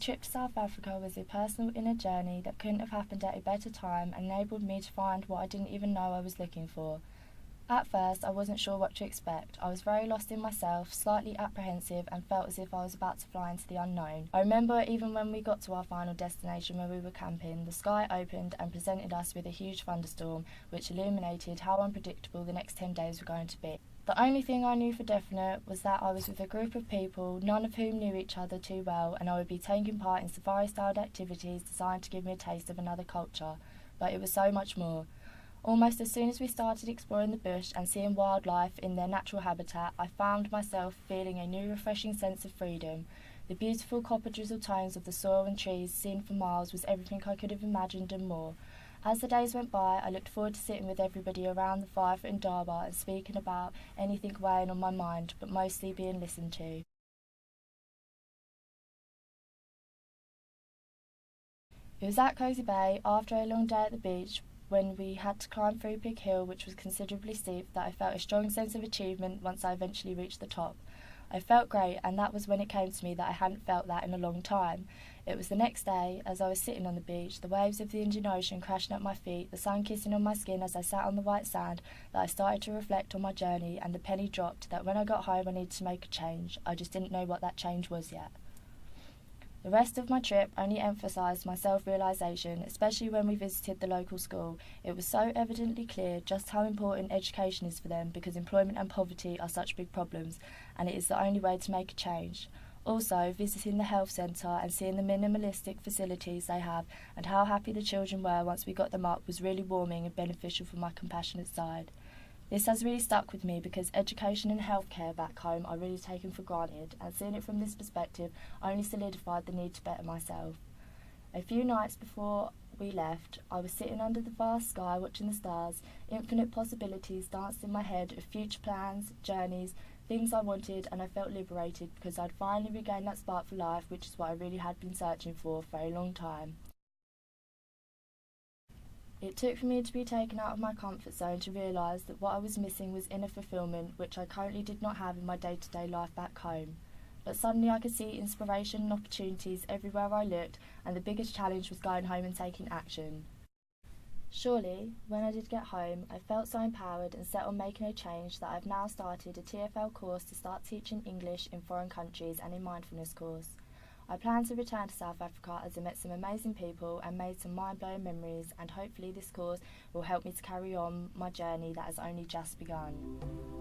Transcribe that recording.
trip to South Africa was a personal inner journey that couldn't have happened at a better time and enabled me to find what I didn't even know I was looking for. At first, I wasn't sure what to expect. I was very lost in myself, slightly apprehensive, and felt as if I was about to fly into the unknown. I remember even when we got to our final destination where we were camping, the sky opened and presented us with a huge thunderstorm, which illuminated how unpredictable the next 10 days were going to be. The only thing I knew for definite was that I was with a group of people, none of whom knew each other too well, and I would be taking part in safari-styled activities designed to give me a taste of another culture. But it was so much more. Almost as soon as we started exploring the bush and seeing wildlife in their natural habitat, I found myself feeling a new refreshing sense of freedom. The beautiful copper-drizzled tones of the soil and trees seen for miles was everything I could have imagined and more. As the days went by, I looked forward to sitting with everybody around the fire in Durbar and speaking about anything weighing on my mind, but mostly being listened to. It was at Cosy Bay, after a long day at the beach, when we had to climb through Pig Hill, which was considerably steep, that I felt a strong sense of achievement once I eventually reached the top. I felt great, and that was when it came to me that I hadn't felt that in a long time. It was the next day, as I was sitting on the beach, the waves of the Indian Ocean crashing at my feet, the sun kissing on my skin as I sat on the white sand, that I started to reflect on my journey, and the penny dropped that when I got home I needed to make a change. I just didn't know what that change was yet. The rest of my trip only emphasised my self-realisation, especially when we visited the local school. It was so evidently clear just how important education is for them, because employment and poverty are such big problems, and it is the only way to make a change. Also, visiting the health centre and seeing the minimalistic facilities they have and how happy the children were once we got them up was really warming and beneficial for my compassionate side. This has really stuck with me because education and healthcare back home are really taken for granted, and seeing it from this perspective only solidified the need to better myself. A few nights before we left, I was sitting under the vast sky watching the stars. Infinite possibilities danced in my head of future plans, journeys, things I wanted, and I felt liberated because I'd finally regained that spark for life, which is what I really had been searching for a long time. It took for me to be taken out of my comfort zone to realise that what I was missing was inner fulfilment, which I currently did not have in my day-to-day life back home. But suddenly I could see inspiration and opportunities everywhere I looked, and the biggest challenge was going home and taking action. Surely, when I did get home, I felt so empowered and set on making a change that I've now started a TFL course to start teaching English in foreign countries and a mindfulness course. I plan to return to South Africa as I met some amazing people and made some mind-blowing memories, and hopefully this course will help me to carry on my journey that has only just begun.